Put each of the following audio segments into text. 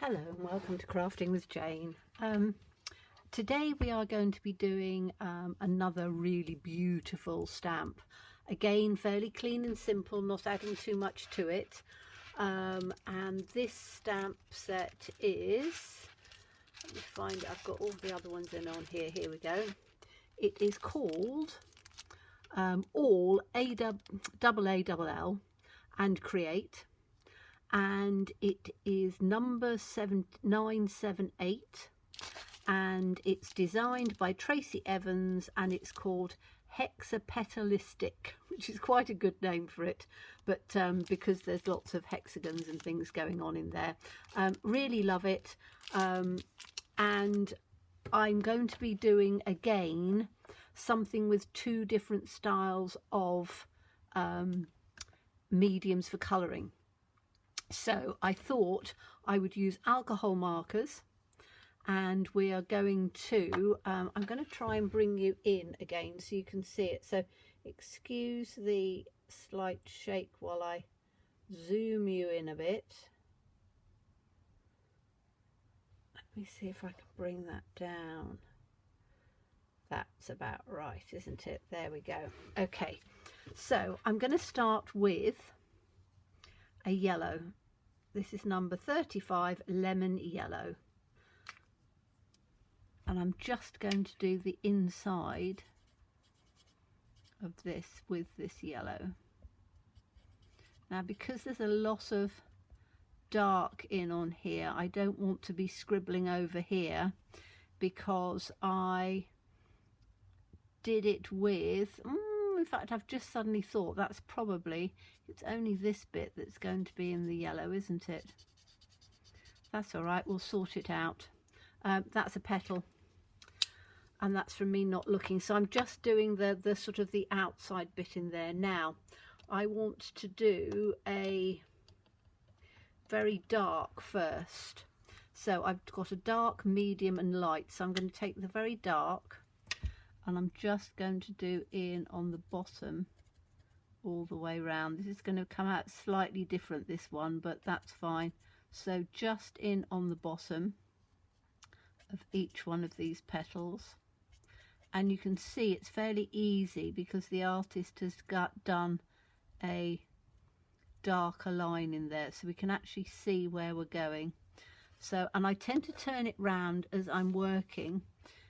Hello and welcome to Crafting with Jane. Today we are going to be doing another really beautiful stamp. Again, fairly clean and simple, not adding too much to it. And this stamp set is, let me find it, I've got all the other ones in on here. Here we go. It is called All AAALL and Create. And it is number 978 and it's designed by Tracy Evans and it's called Hexapetalistic, which is quite a good name for it, but because there's lots of hexagons and things going on in there. Really love it. And I'm going to be doing again something with two different styles of mediums for colouring. So I thought I would use alcohol markers, and we are going to, I'm going to try and bring you in again so you can see it. So excuse the slight shake while I zoom you in a bit. Let me see if I can bring that down. That's about right, isn't it? There we go. Okay, so I'm going to start with a yellow. This is number 35, lemon yellow. And I'm just going to do the inside of this with this yellow. Now, because there's a lot of dark in on here, I don't want to be scribbling over here because I did it with, in fact, I've just suddenly thought that's probably, it's only this bit that's going to be in the yellow, isn't it? That's all right, we'll sort it out. That's a petal, and that's from me not looking. So I'm just doing the sort of the outside bit in there. Now, I want to do a very dark first. So I've got a dark, medium and light. So I'm going to take the very dark, and I'm just going to do in on the bottom all the way around. This is going to come out slightly different, this one, but that's fine. So just in on the bottom of each one of these petals, and you can see it's fairly easy because the artist has done a darker line in there, so we can actually see where we're going. So, and I tend to turn it round as I'm working,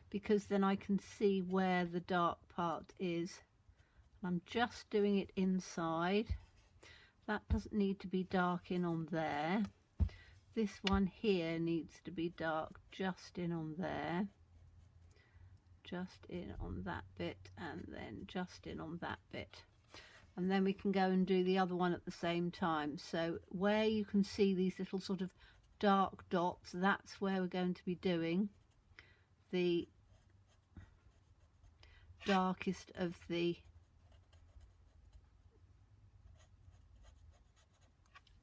because then I can see where the dark part is. I'm just doing it inside. That doesn't need to be dark in on there. This one here needs to be dark just in on there. Just in on that bit, and then just in on that bit. And then we can go and do the other one at the same time. So where you can see these little sort of dark dots, that's where we're going to be doing the darkest of the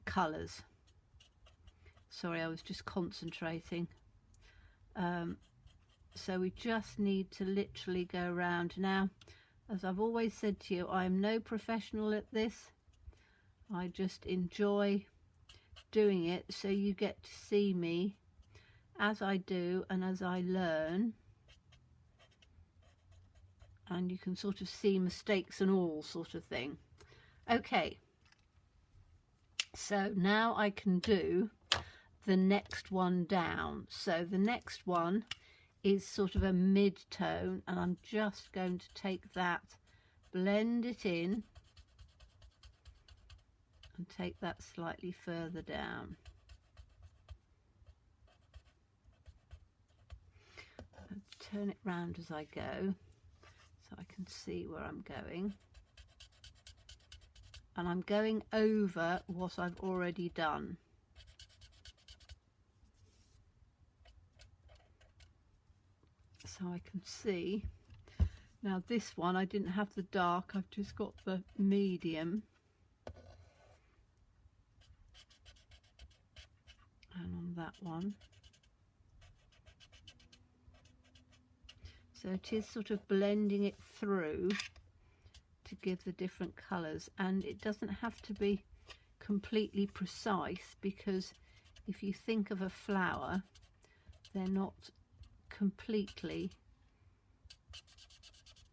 colours. Sorry, I was just concentrating. So we just need to literally go around. Now, as I've always said to you, I am no professional at this. I just enjoy doing it, so you get to see me as I do and as I learn. And you can sort of see mistakes and all sort of thing. Okay, so now I can do the next one down. So the next one is sort of a mid-tone, and I'm just going to take that, blend it in, and take that slightly further down. And turn it round as I go, so I can see where I'm going. And I'm going over what I've already done. So I can see. Now this one, I didn't have the dark, I've just got the medium. And on that one. So it is sort of blending it through to give the different colours, and it doesn't have to be completely precise because if you think of a flower, they're not completely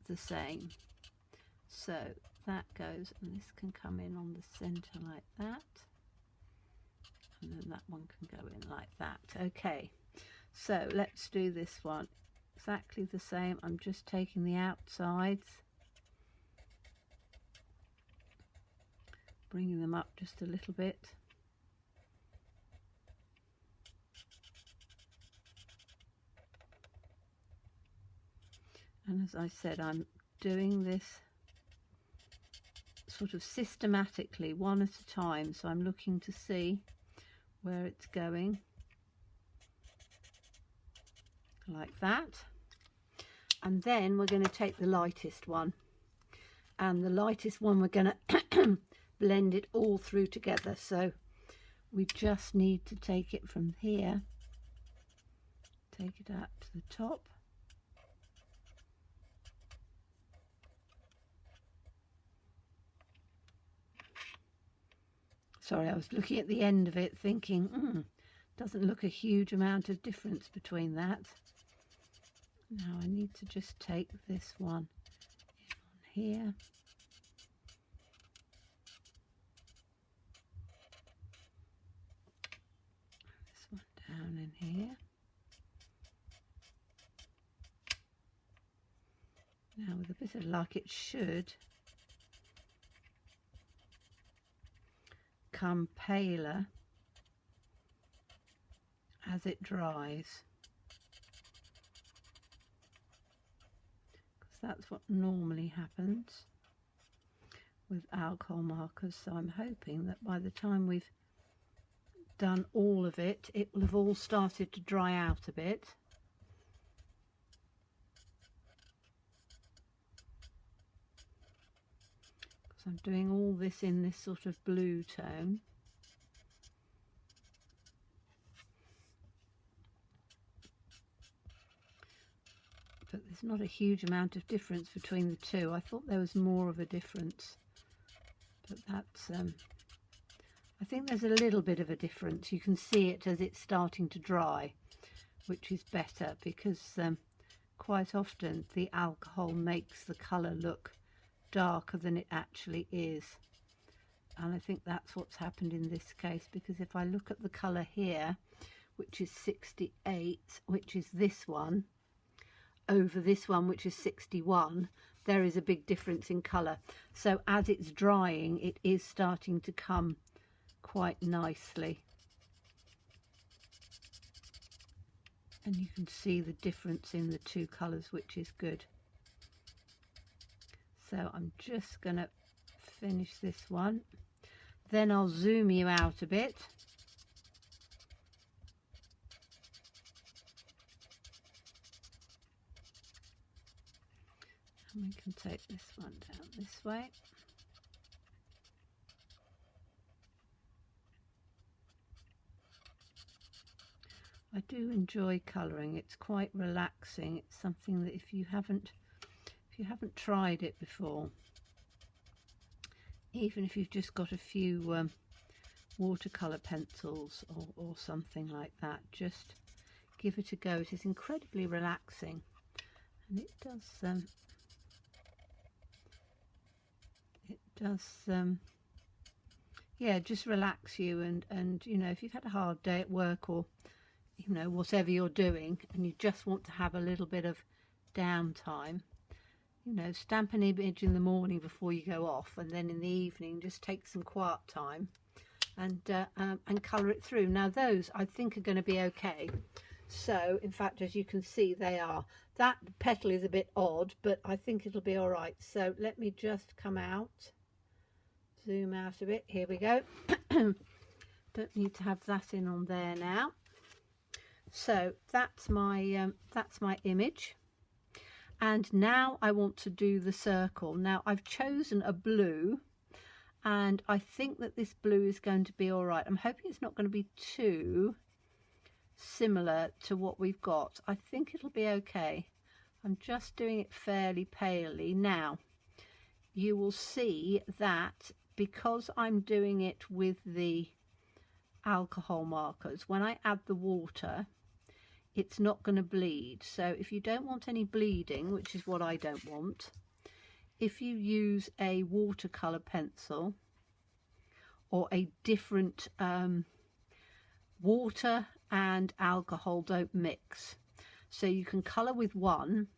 the same. So that goes, and this can come in on the center like that, and then that one can go in like that. Okay, so let's do this one exactly the same. I'm just taking the outsides, bringing them up just a little bit. And as I said, I'm doing this sort of systematically, one at a time, so I'm looking to see where it's going, like that. And then we're going to take the lightest one, and the lightest one we're going to blend it all through together. So we just need to take it from here, take it out to the top, sorry, I was looking at the end of it thinking, doesn't look a huge amount of difference between that. Now I need to just take this one on here. This one down in here. Now with a bit of luck it should come paler as it dries, because that's what normally happens with alcohol markers. So I'm hoping that by the time we've done all of it, it will have all started to dry out a bit. Because I'm doing all this in this sort of blue tone. But there's not a huge amount of difference between the two. I thought there was more of a difference, but that's I think there's a little bit of a difference. You can see it as it's starting to dry, which is better, because quite often the alcohol makes the colour look darker than it actually is, and I think that's what's happened in this case, because if I look at the colour here, which is 68, which is this one, over this one which is 61, there is a big difference in colour. So as it's drying, it is starting to come quite nicely, and you can see the difference in the two colours, which is good. So I'm just going to finish this one, then I'll zoom you out a bit. And we can take this one down this way. I do enjoy colouring. It's quite relaxing. It's something that if you haven't tried it before, even if you've just got a few watercolour pencils or something like that, just give it a go. It is incredibly relaxing, and it does yeah, just relax you, and you know, if you've had a hard day at work, or you know, whatever you're doing, and you just want to have a little bit of downtime, you know, stamp an image in the morning before you go off, and then in the evening just take some quiet time and colour it through. Now those I think are going to be okay. So in fact, as you can see, they are. That petal is a bit odd, but I think it'll be all right. So let me just come out, zoom out a bit. Here we go. Don't need to have that in on there now. So that's my image, and now I want to do the circle. Now I've chosen a blue, and I think that this blue is going to be all right. I'm hoping it's not going to be too similar to what we've got. I think it'll be okay. I'm just doing it fairly palely. Now you will see that because I'm doing it with the alcohol markers, when I add the water, it's not going to bleed. So if you don't want any bleeding, which is what I don't want, if you use a watercolor pencil or a different water and alcohol don't mix, so you can color with one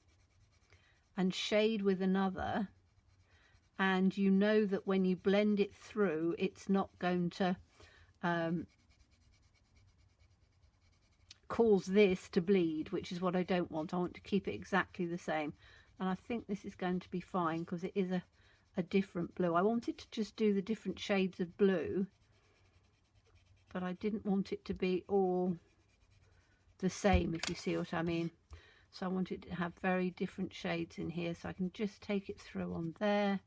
and shade with another, and you know that when you blend it through, it's not going to cause this to bleed, which is what I don't want. I want to keep it exactly the same, and I think this is going to be fine because it is a different blue. I wanted to just do the different shades of blue, but I didn't want it to be all the same, if you see what I mean. So I wanted to have very different shades in here, so I can just take it through on there,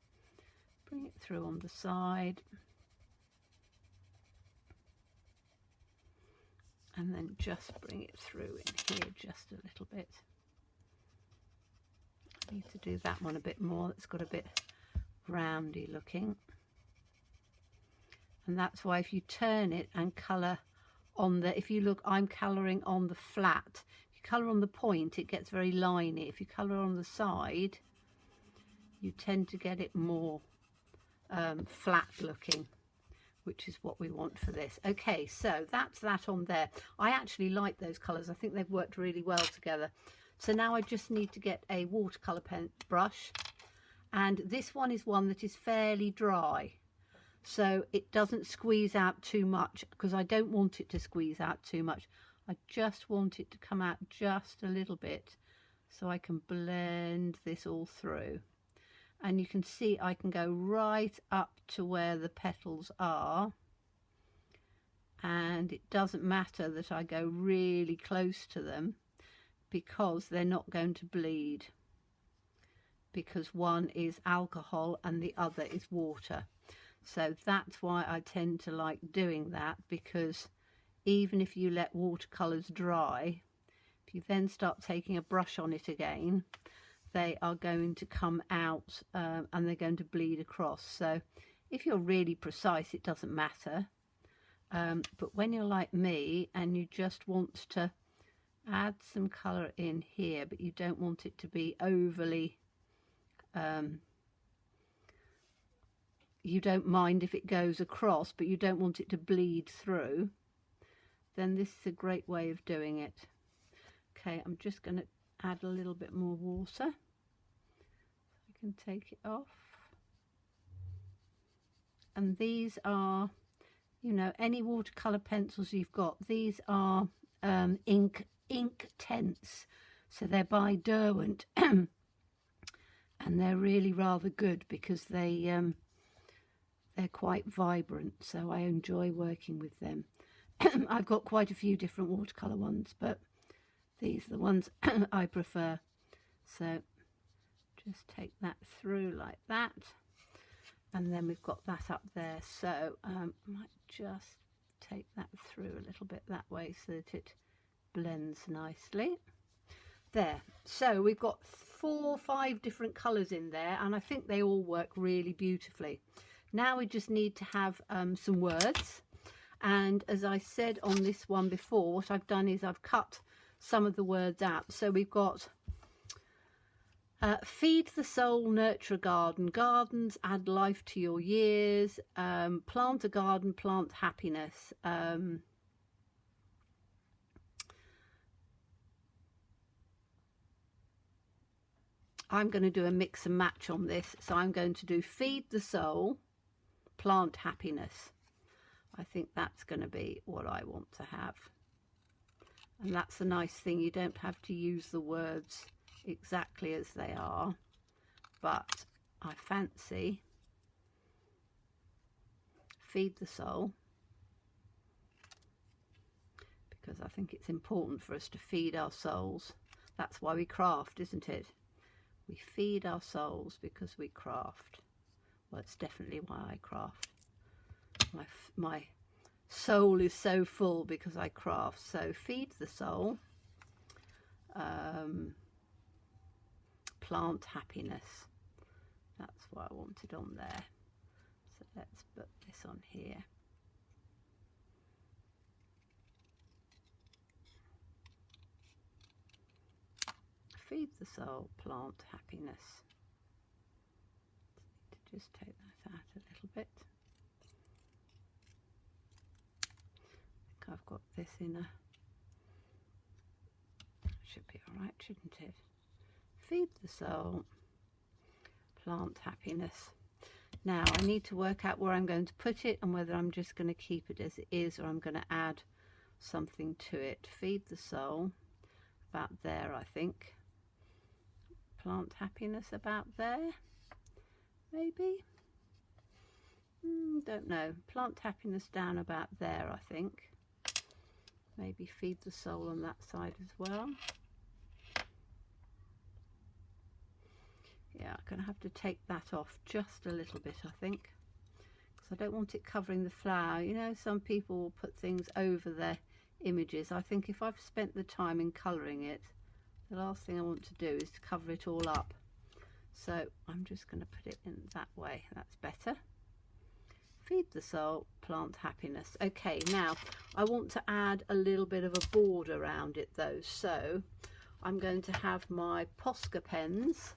bring it through on the side, and then just bring it through in here just a little bit. I need to do that one a bit more. It's got a bit roundy looking, and that's why if you turn it and colour on the, if you look, I'm colouring on the flat. If you colour on the point, it gets very liney. If you colour on the side, you tend to get it more flat looking, which is what we want for this. Okay, so that's that on there. I actually like those colours. I think they've worked really well together. So now I just need to get a watercolour pen brush, and this one is one that is fairly dry, so it doesn't squeeze out too much, because I don't want it to squeeze out too much. I just want it to come out just a little bit so I can blend this all through. And you can see I can go right up to where the petals are, and it doesn't matter that I go really close to them, because they're not going to bleed, because one is alcohol and the other is water. So that's why I tend to like doing that, because even if you let watercolours dry, if you then start taking a brush on it again, they are going to come out and they're going to bleed across. So if you're really precise, it doesn't matter. But when you're like me and you just want to add some colour in here, but you don't want it to be overly, you don't mind if it goes across, but you don't want it to bleed through, then this is a great way of doing it. Okay, I'm just going to add a little bit more water. I can take it off. And these are, you know, any watercolour pencils you've got, these are ink tents. So they're by Derwent and they're really rather good because they're quite vibrant, so I enjoy working with them. I've got quite a few different watercolour ones, but these are the ones I prefer. So just take that through like that, and then we've got that up there. So I might just take that through a little bit that way so that it blends nicely. There, so we've got 4 or 5 different colours in there, and I think they all work really beautifully. Now we just need to have some words, and as I said on this one before, what I've done is I've cut some of the words out. So we've got feed the soul, nurture a garden, gardens add life to your years, plant a garden, plant happiness, I'm going to do a mix and match on this, so I'm going to do feed the soul, plant happiness. I think that's going to be what I want to have. And that's the nice thing, you don't have to use the words exactly as they are, but I fancy feed the soul, because I think it's important for us to feed our souls. That's why we craft, isn't it? We feed our souls because we craft. Well, it's definitely why I craft. My soul is so full because I craft. So feed the soul, plant happiness. That's what I wanted on there. So let's put this on here. feed the soul, plant happiness. Just take that out a little bit. I think I've got this in a, should be all right, shouldn't it? Feed the soul, plant happiness. Now I need to work out where I'm going to put it and whether I'm just going to keep it as it is or I'm going to add something to it. Feed the soul, about there I think. Plant happiness about there, maybe. Don't know. Plant happiness down about there I think. Maybe feed the soul on that side as well. Yeah, I'm going to have to take that off just a little bit, I think, because I don't want it covering the flower. You know, some people will put things over their images. I think if I've spent the time in colouring it, the last thing I want to do is to cover it all up. So I'm just going to put it in that way. That's better. Feed the soul, plant happiness. Okay, now I want to add a little bit of a border around it though. So I'm going to have my Posca pens,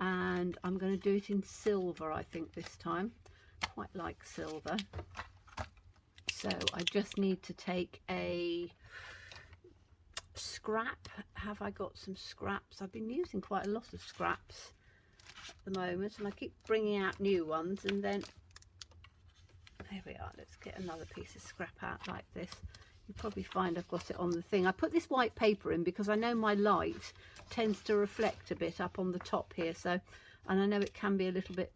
and I'm going to do it in silver, I think, this time. Quite like silver. So I just need to take a scrap. Have I got some scraps? I've been using quite a lot of scraps at the moment, and I keep bringing out new ones, and then there we are. Let's get another piece of scrap out like this. You'll probably find I've got it on the thing. I put this white paper in because I know my light tends to reflect a bit up on the top here, so, and I know it can be a little bit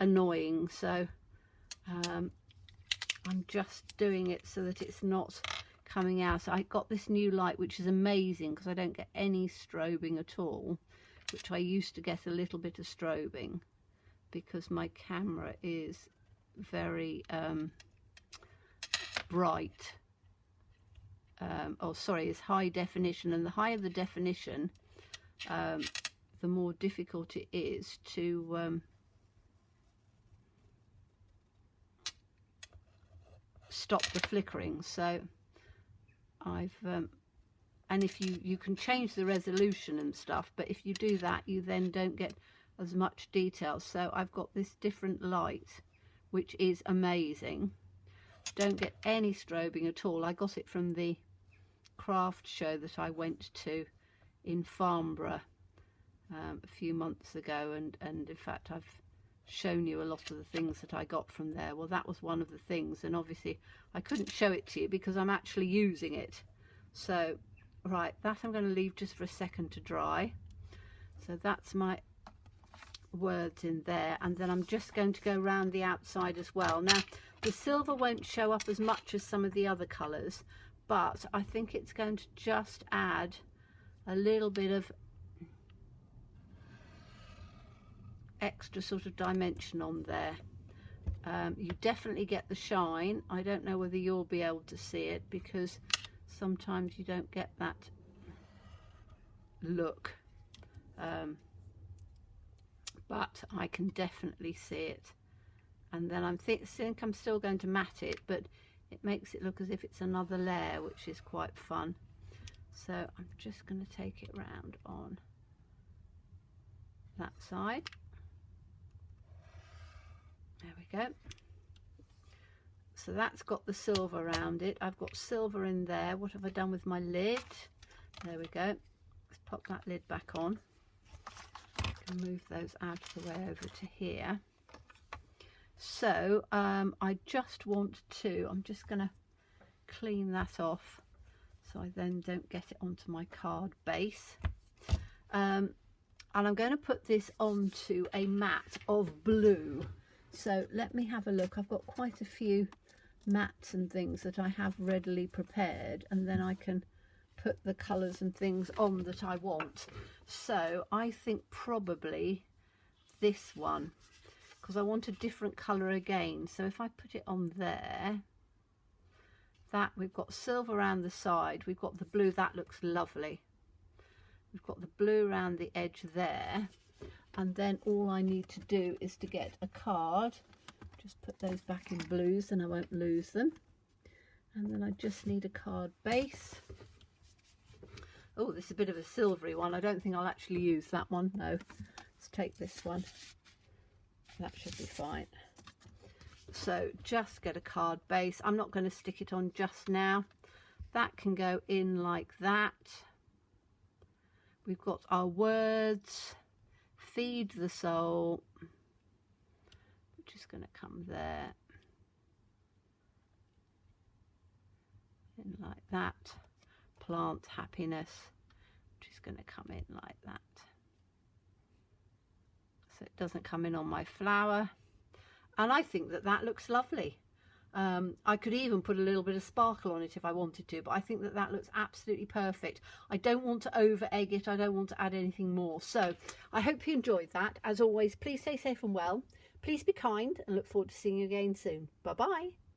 annoying, so I'm just doing it so that it's not coming out. So I got this new light which is amazing because I don't get any strobing at all, which I used to get a little bit of strobing because my camera is very bright. Oh sorry, it's high definition, and the higher the definition, the more difficult it is to stop the flickering. So I've and if you can change the resolution and stuff, but if you do that you then don't get as much detail. So I've got this different light which is amazing. Don't get any strobing at all. I got it from the craft show that I went to in Farnborough a few months ago, and in fact I've shown you a lot of the things that I got from there. Well, that was one of the things, and obviously I couldn't show it to you because I'm actually using it. So right, that I'm going to leave just for a second to dry. So that's my words in there, and then I'm just going to go around the outside as well. Now the silver won't show up as much as some of the other colours, but I think it's going to just add a little bit of extra sort of dimension on there. You definitely get the shine. I don't know whether you'll be able to see it because sometimes you don't get that look, but I can definitely see it. And then I think I'm still going to matte it, but it makes it look as if it's another layer, which is quite fun. So I'm just going to take it round on that side. There we go. So that's got the silver around it. I've got silver in there. What have I done with my lid? There we go. Let's pop that lid back on. I can move those out of the way over to here. So I just want to, I'm just going to clean that off so I then don't get it onto my card base. And I'm going to put this onto a mat of blue. So let me have a look. I've got quite a few mats and things that I have readily prepared, and then I can put the colours and things on that I want. So I think probably this one, because I want a different colour again. So if I put it on there, that we've got silver around the side, we've got the blue, that looks lovely. We've got the blue around the edge there, and then all I need to do is to get a card. Just put those back in blues and I won't lose them. And then I just need a card base. Oh, this is a bit of a silvery one. I don't think I'll actually use that one. No, let's take this one. That should be fine. So just get a card base. I'm not going to stick it on just now. That can go in like that. We've got our words, feed the soul, which is going to come there. In like that. Plant happiness, which is going to come in like that. So it doesn't come in on my flower. And I think that that looks lovely. I could even put a little bit of sparkle on it if I wanted to, but I think that that looks absolutely perfect. I don't want to over egg it. I don't want to add anything more. So I hope you enjoyed that. As always, please stay safe and well. Please be kind and look forward to seeing you again soon. Bye-bye.